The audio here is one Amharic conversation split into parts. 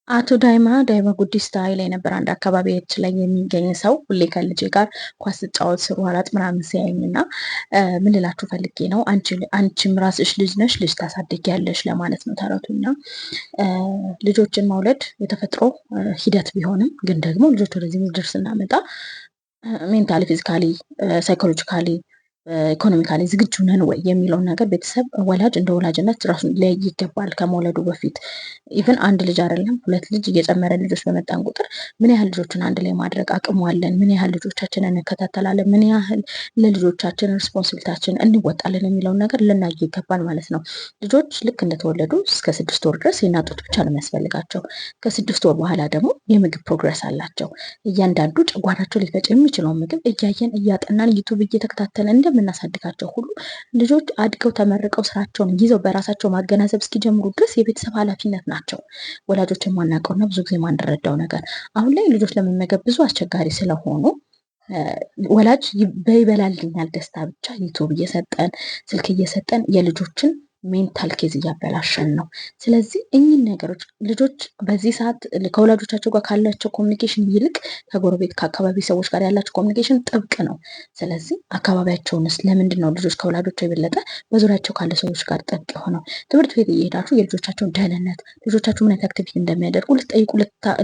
አቶ ዳይማ ጉዲሳ ይላይ ነበር አንድ አካባቢያችን ላይ የሚገኝ ሰው ሁሌ ከልጄ ጋር ኳስ ስጫወት ስሯሯጥ ምናምን ሲያየኝ እና ምን ልላችሁ ፈልጌ ነው፣ አንቺም ራስሽ ልጅ ነሽ፣ ልጅ ታሳድጊያለሽ ለማለት ነው ተረቱ። እና ልጆችን መውለድ የተፈጥሮ ሂደት ቢሆንም ግን ደግሞ ልጆች ወደዚህ ምድር ስናመጣ ሜንታሊ፣ ፊዚካሊ፣ ሳይኮሎጂካሊ ኢኮኖሚካሊ ዝግጁ ነን ወይ የሚለውን ነገር ቤተሰብ ወላጅ እንደ ወላጅነት ራሱን ሊያይ ይገባል። ከመውለዱ በፊት ኢቭን አንድ ልጅ አይደለም 2 ልጅ እየጨመረ ልጆች በመጣን ቁጥር ምን ያህል ልጆችን አንድ ላይ ማድረግ አቅሙ አለን፣ ምን ያህል ልጆቻችንን እንከታተላለን፣ ምን ያህል ለልጆቻችን ሪስፖንሲቢሊታችን እንወጣለን የሚለውን ነገር ልናይ ይገባል ማለት ነው። ልጆች ልክ እንደተወለዱ እስከ 6 ወር ድረስ የእናት ጡት ብቻ ነው የሚያስፈልጋቸው። ከ6 ወር በኋላ ደግሞ የምግብ ፕሮግረስ አላቸው። እያንዳንዱ ጨጓራቸው ሊፈጭ የሚችለውን ምግብ እያየን እያጠናን ዩቱብ እየተከታተልን እንደምናሳድጋቸው ሁሉ ልጆች አድገው ተመርቀው ስራቸውን ይዘው በራሳቸው ማገናዘብ እስኪጀምሩ ድረስ የቤተሰብ ኃላፊነት ናቸው። ወላጆች የማናውቀውና ብዙ ጊዜ የማንረዳው ነገር አሁን ላይ ልጆች ለመመገብ ብዙ አስቸጋሪ ስለሆኑ ወላጅ በይበላልኛል ደስታ ብቻ ዩቱብ እየሰጠን ስልክ እየሰጠን የልጆችን ሜንታል ኬዝ እያበላሸን ነው። ስለዚህ እኚህን ነገሮች ልጆች በዚህ ሰዓት ከወላጆቻቸው ጋር ካላቸው ኮሚኒኬሽን ይልቅ ከጎረቤት ከአካባቢ ሰዎች ጋር ያላቸው ኮሚኒኬሽን ጥብቅ ነው። ስለዚህ አካባቢያቸውንስ ለምንድን ነው ልጆች ከወላጆቻቸው የበለጠ በዙሪያቸው ካለ ሰዎች ጋር ጥብቅ ሆነው ትምህርት ቤት እየሄዳችሁ የልጆቻቸውን ደህንነት ልጆቻቸው ምን አይነት አክቲቪቲ እንደሚያደርጉ ልትጠይቁ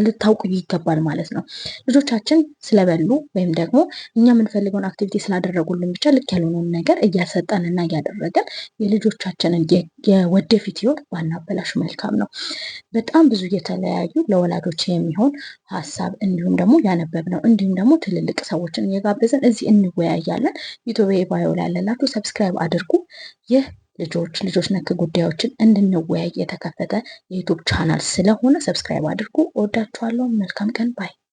ልታውቁ ይገባል ማለት ነው። ልጆቻችን ስለበሉ ወይም ደግሞ እኛ የምንፈልገውን አክቲቪቲ ስላደረጉልን ብቻ ልክ ያልሆነውን ነገር እያሰጠን እና እያደረገን የልጆቻችንን የወደፊት ህይወት ባናበላሽ መልካም ነው። በጣም ብዙ የተለያዩ ለወላጆች የሚሆን ሀሳብ እንዲሁም ደግሞ ያነበብነው እንዲሁም ደግሞ ትልልቅ ሰዎችን እየጋበዝን እዚህ እንወያያለን። ዩቲዩብ ባዮ ላይ ያለላችሁ ሰብስክራይብ አድርጉ። ይህ ልጆች ነክ ጉዳዮችን እንድንወያይ የተከፈተ የዩቲዩብ ቻናል ስለሆነ ሰብስክራይብ አድርጉ። እወዳችኋለሁ። መልካም ቀን ባይ